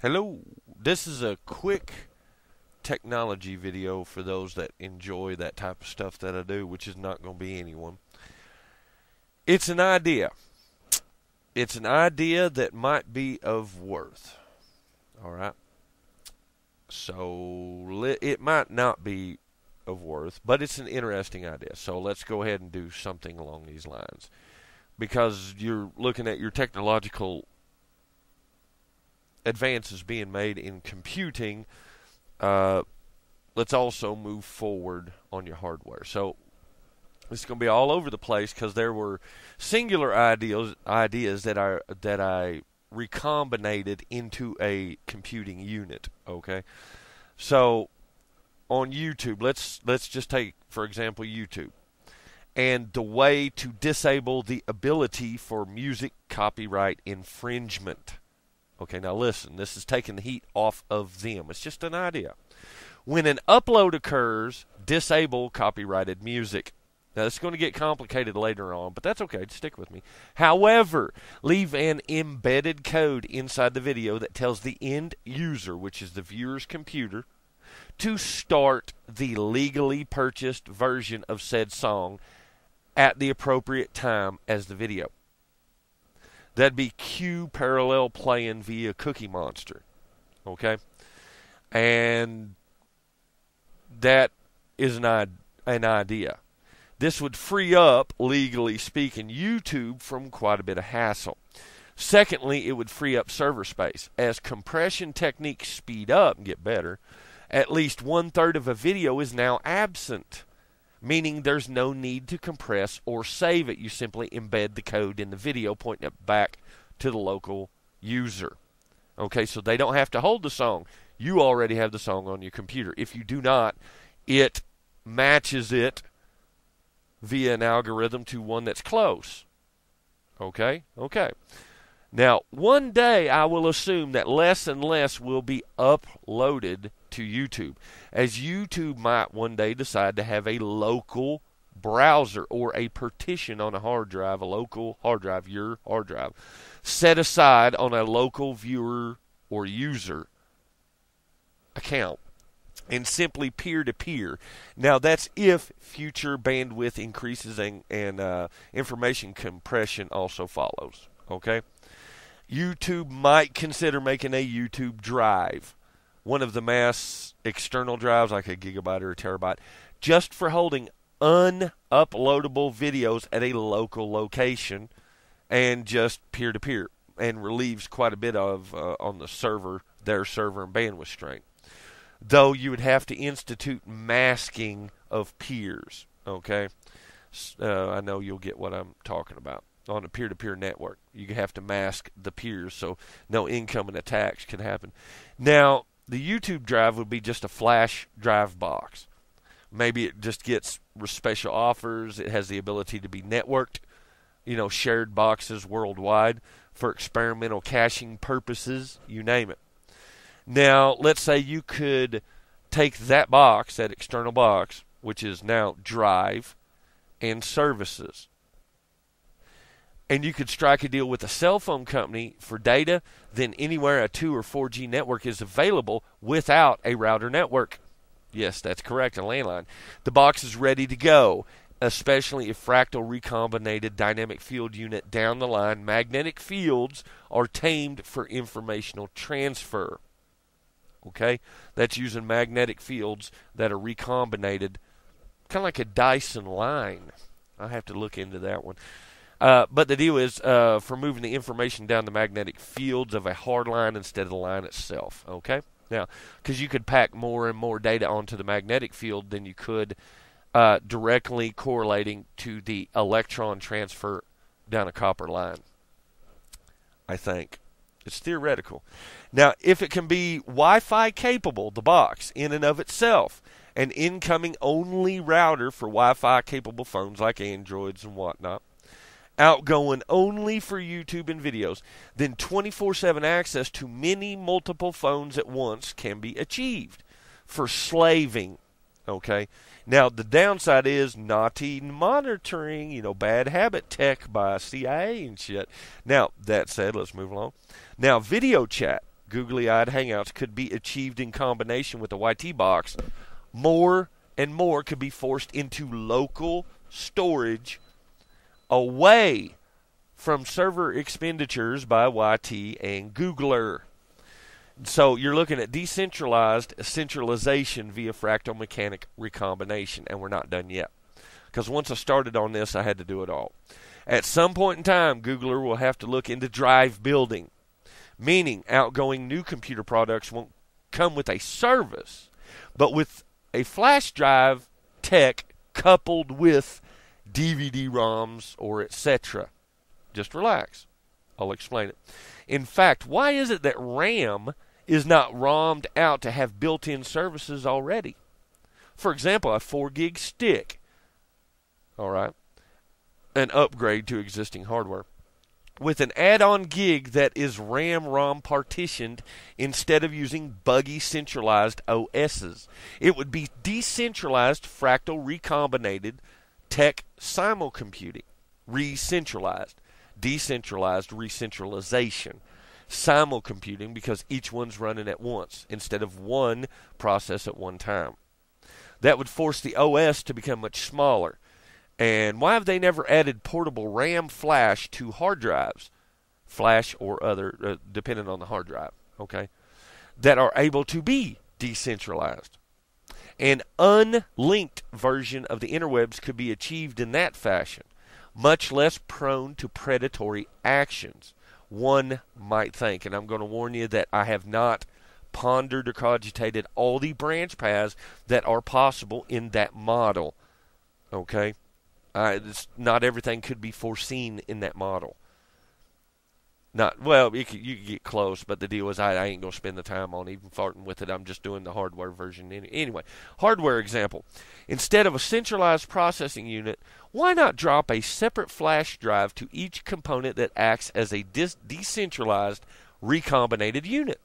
Hello, this is a quick technology video for those that enjoy that type of stuff that I do, which is not going to be anyone. It's an idea. It's an idea that might be of worth. Alright? So, it might not be of worth, but it's an interesting idea. So, let's go ahead and do something along these lines. Because you're looking at your technological advances being made in computing, let's also move forward on your hardware. So it's going to be all over the place because there were singular ideas that I recombinated into a computing unit. Okay, so on YouTube, let's just take for example YouTube, and the way to disable the ability for music copyright infringement. Okay, now listen, this is taking the heat off of them. It's just an idea. When an upload occurs, disable copyrighted music. Now, this is going to get complicated later on, but that's okay. Just stick with me. However, leave an embedded code inside the video that tells the end user, which is the viewer's computer, to start the legally purchased version of said song at the appropriate time as the video. That'd be Q parallel playing via Cookie Monster. Okay? And that is an idea. This would free up, legally speaking, YouTube from quite a bit of hassle. Secondly, it would free up server space. As compression techniques speed up and get better, at least 1/3 of a video is now absent, meaning there's no need to compress or save it. You simply embed the code in the video, pointing it back to the local user. Okay, so they don't have to hold the song. You already have the song on your computer. If you do not, it matches it via an algorithm to one that's close. Okay? Okay. Now, one day I will assume that less and less will be uploaded to YouTube, as YouTube might one day decide to have a local browser or a partition on a hard drive, a local hard drive, your hard drive, set aside on a local viewer or user account, and simply peer-to-peer. Now, that's if future bandwidth increases and information compression also follows. Okay? YouTube might consider making a YouTube drive, one of the mass external drives like a gigabyte or a terabyte, just for holding unuploadable videos at a local location and just peer-to-peer, and relieves quite a bit of on the server, their server and bandwidth strain. Though you would have to institute masking of peers. Okay, I know you'll get what I'm talking about. On a peer-to-peer network, you have to mask the peers so no incoming attacks can happen. Now, the YouTube drive would be just a flash drive box. Maybe it just gets special offers. It has the ability to be networked, shared boxes worldwide for experimental caching purposes, you name it. Now, let's say you could take that box, that external box, which is now drive and services, and you could strike a deal with a cell phone company for data, then anywhere a 2 or 4G network is available without a router network. Yes, that's correct, a landline. The box is ready to go, especially if Fractal Recombinated dynamic field unit down the line magnetic fields are tamed for informational transfer. Okay? That's using magnetic fields that are recombinated, kind of like a Dyson line. I'll have to look into that one. But the deal is for moving the information down the magnetic fields of a hard line instead of the line itself. Okay? Now, because you could pack more and more data onto the magnetic field than you could directly correlating to the electron transfer down a copper line. I think. It's theoretical. Now, if it can be Wi-Fi capable, the box, in and of itself, an incoming only router for Wi-Fi capable phones like Androids and whatnot, outgoing only for YouTube and videos, then 24/7 access to many multiple phones at once can be achieved for slaving. Okay? Now, the downside is naughty monitoring, bad habit tech by CIA and shit. Now, that said, let's move along. Now, video chat. googly-eyed hangouts could be achieved in combination with the YT box, more and more could be forced into local storage away from server expenditures by YT and Googler. So you're looking at decentralized centralization via fractal mechanic recombination, and we're not done yet. Because once I started on this, I had to do it all. At some point in time, Googler will have to look into drive building, meaning outgoing new computer products won't come with a service, but with a flash drive tech coupled with DVD-ROMs or etc. Just relax. I'll explain it. In fact, why is it that RAM is not ROMmed out to have built-in services already? For example, a 4 gig stick. All right. An upgrade to existing hardware with an add-on gig that is RAM-ROM partitioned instead of using buggy centralized OSs. It would be decentralized fractal recombinated tech simul-computing. Re-centralized. Decentralized re-centralization. Simul-computing because each one's running at once instead of one process at one time. That would force the OS to become much smaller. And why have they never added portable RAM flash to hard drives? Flash or other, depending on the hard drive, okay? That are able to be decentralized. An unlinked version of the interwebs could be achieved in that fashion, much less prone to predatory actions. One might think, and I'm going to warn you that I have not pondered or cogitated all the branch paths that are possible in that model, okay? Not everything could be foreseen in that model. You could get close, but the deal is I ain't going to spend the time on even farting with it. I'm just doing the hardware version. Anyway, hardware example. Instead of a centralized processing unit, why not drop a separate flash drive to each component that acts as a decentralized recombinated unit?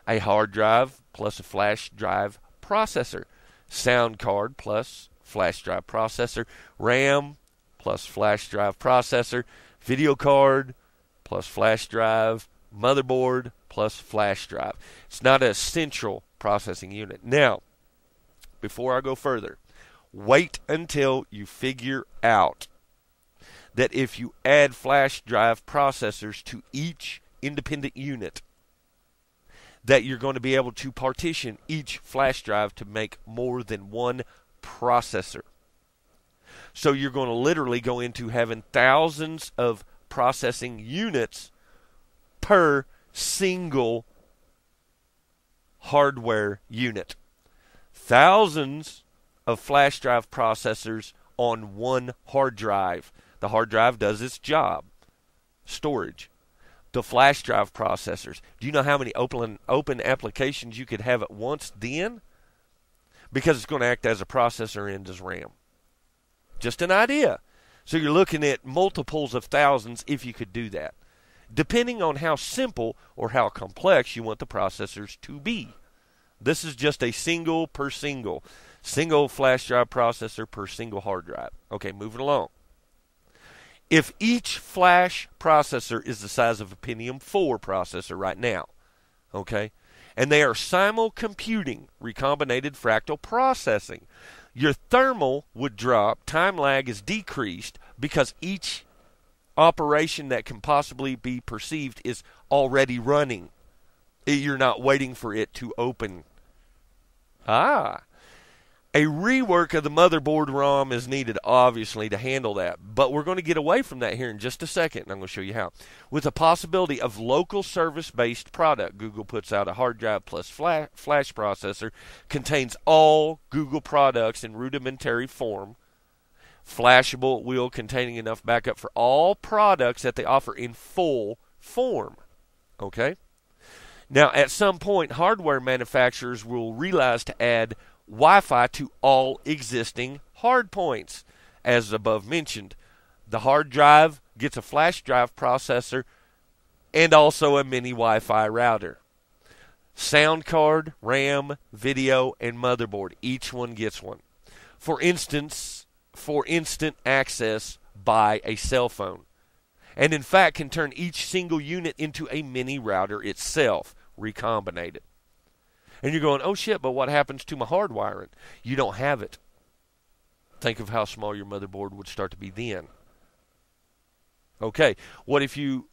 A hard drive plus a flash drive processor. Sound card plus flash drive processor, RAM plus flash drive processor, video card plus flash drive, motherboard plus flash drive. It's not a central processing unit. Now, before I go further, wait until you figure out that if you add flash drive processors to each independent unit, that you're going to be able to partition each flash drive to make more than one processor. So you're going to literally go into having thousands of processing units per single hardware unit. Thousands of flash drive processors on one hard drive. The hard drive does its job. Storage. The flash drive processors. Do you know how many open applications you could have at once then? Because it's going to act as a processor and as RAM. Just an idea. So you're looking at multiples of thousands if you could do that, depending on how simple or how complex you want the processors to be. This is just a single flash drive processor per single hard drive. Okay, moving along. If each flash processor is the size of a Pentium 4 processor right now, okay, and they are simul-computing, recombinated fractal processing, your thermal would drop, time lag is decreased because each operation that can possibly be perceived is already running. You're not waiting for it to open. A rework of the motherboard ROM is needed, obviously, to handle that. But we're going to get away from that here in just a second, and I'm going to show you how. With the possibility of local service-based product, Google puts out a hard drive plus flash processor, contains all Google products in rudimentary form, flashable at will, containing enough backup for all products that they offer in full form. Okay? Now, at some point, hardware manufacturers will realize to add Wi-Fi to all existing hard points. As above mentioned, the hard drive gets a flash drive processor and also a mini Wi-Fi router. Sound card, RAM, video, and motherboard. Each one gets one. For instance, for instant access by a cell phone. And in fact can turn each single unit into a mini router itself. recombinated. And you're going, oh shit, but what happens to my hardwiring? You don't have it. Think of how small your motherboard would start to be then. Okay, what if you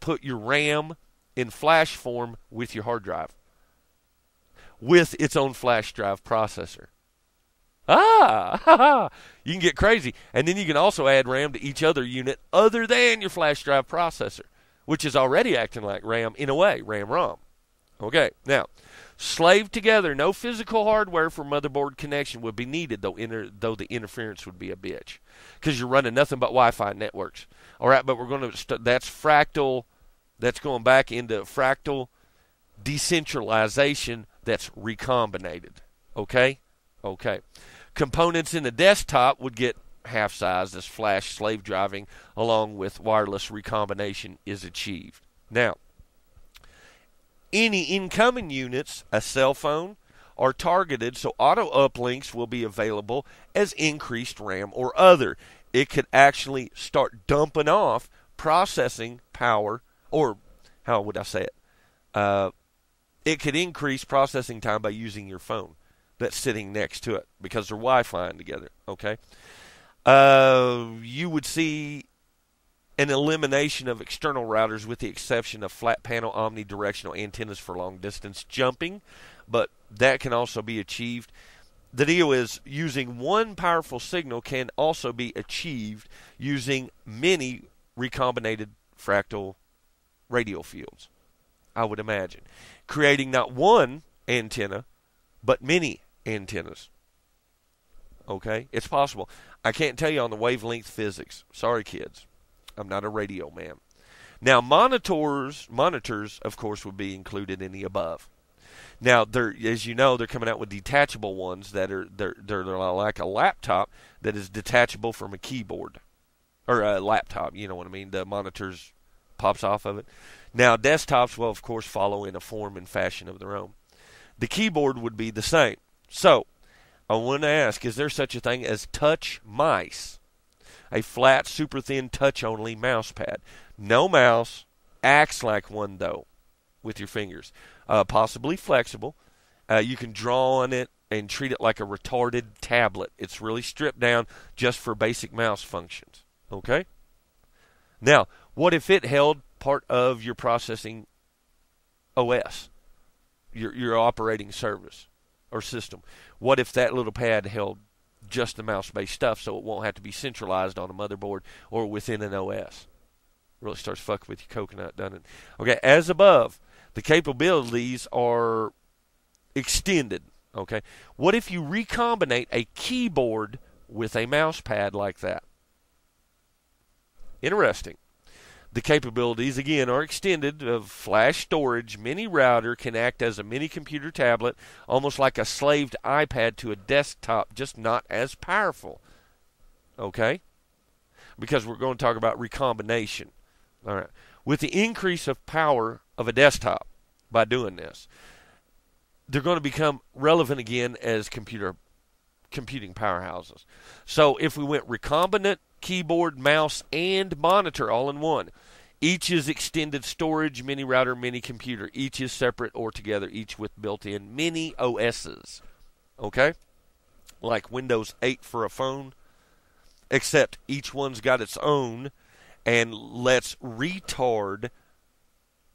put your RAM in flash form with your hard drive? With its own flash drive processor. You can get crazy. And then you can also add RAM to each other unit other than your flash drive processor, which is already acting like RAM in a way, RAM-ROM. Okay, now, slaved together, no physical hardware for motherboard connection would be needed, though the interference would be a bitch, because you're running nothing but Wi-Fi networks. All right, but we're going to that's Fractal. That's going back into Fractal decentralization. That's recombinated. Okay. Components in the desktop would get half size as flash slave driving along with wireless recombination is achieved. Now, any incoming units, a cell phone, are targeted so auto uplinks will be available as increased RAM or other. It could actually start dumping off processing power, or how would I say it? It could increase processing time by using your phone that's sitting next to it because they're Wi-Fiing together, okay? You would see an elimination of external routers with the exception of flat panel omnidirectional antennas for long distance jumping, but that can also be achieved. The deal is using one powerful signal can also be achieved using many recombinated fractal radio fields, I would imagine, creating not one antenna but many antennas. Okay, it's possible. I can't tell you on the wavelength physics. Sorry, kids. I'm not a radio man. Now, monitors, of course, would be included in the above. Now, as you know, they're coming out with detachable ones that are they're like a laptop that is detachable from a keyboard or a laptop. You know what I mean? The monitors pops off of it. Now, desktops will, of course, follow in a form and fashion of their own. The keyboard would be the same. So, I want to ask, is there such a thing as touch mice? A flat, super thin, touch-only mouse pad. No mouse, acts like one, though, with your fingers. Possibly flexible. You can draw on it and treat it like a retarded tablet. It's really stripped down just for basic mouse functions. Okay? Now, what if it held part of your processing OS, your operating service or system? What if that little pad held just the mouse-based stuff so it won't have to be centralized on a motherboard or within an OS? Really starts fucking with your coconut, doesn't it? Okay, as above, the capabilities are extended. Okay, what if you recombinate a keyboard with a mouse pad like that? Interesting. The capabilities, again, are extended of flash storage. Mini router can act as a mini computer tablet, almost like a slaved iPad to a desktop, just not as powerful. Okay? Because we're going to talk about recombination. All right. With the increase of power of a desktop by doing this, they're going to become relevant again as computing powerhouses. So if we went recombinant, keyboard, mouse, and monitor all in one. Each is extended storage, mini router, mini computer. Each is separate or together, each with built-in mini OSs. Okay? Like Windows 8 for a phone, except each one's got its own, and let's retard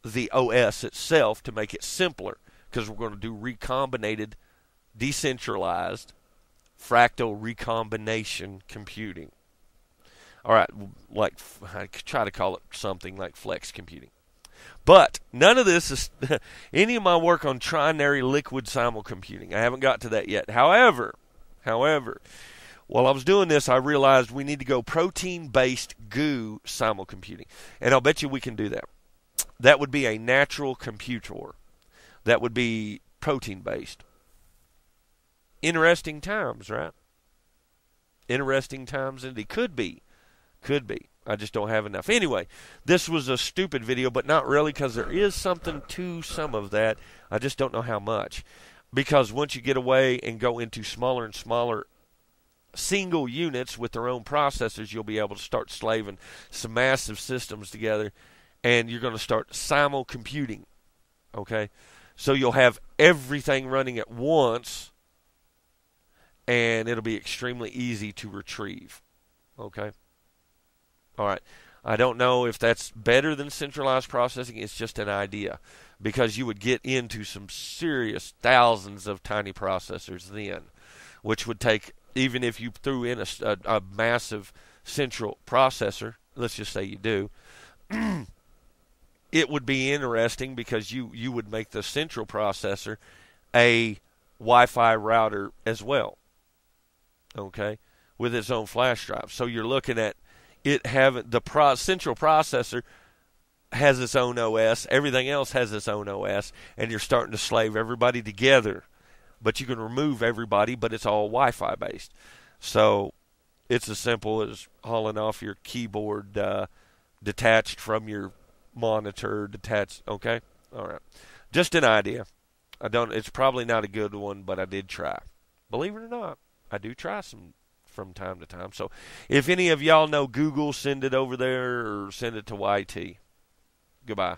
the OS itself to make it simpler, because we're going to do recombinated, decentralized, fractal recombination computing. All right, like I try to call it something like flex computing. But none of this is any of my work on trinary liquid simul-computing. I haven't got to that yet. However, while I was doing this, I realized we need to go protein-based goo simul-computing. And I'll bet you we can do that. That would be a natural computer. That would be protein-based. Interesting times, right? Interesting times, and it could be. Could be. I just don't have enough. Anyway, this was a stupid video, but not really, because there is something to some of that. I just don't know how much. Because once you get away and go into smaller and smaller single units with their own processors, you'll be able to start slaving some massive systems together, and you're going to start simul-computing. Okay? So you'll have everything running at once, and it'll be extremely easy to retrieve. Okay? All right. I don't know if that's better than centralized processing. It's just an idea, because you would get into some serious thousands of tiny processors then, which would take, even if you threw in a massive central processor, let's just say you do, it would be interesting because you would make the central processor a Wi-Fi router as well, okay, with its own flash drive. So you're looking at it having the central processor has its own OS, everything else has its own OS, and you're starting to slave everybody together. But you can remove everybody, but it's all Wi-Fi based. So it's as simple as hauling off your keyboard detached from your monitor, detached. Okay, all right. Just an idea. It's probably not a good one, but I did try. Believe it or not, I do try some from time to time. So if any of y'all know Google, send it over there or send it to YT. Goodbye.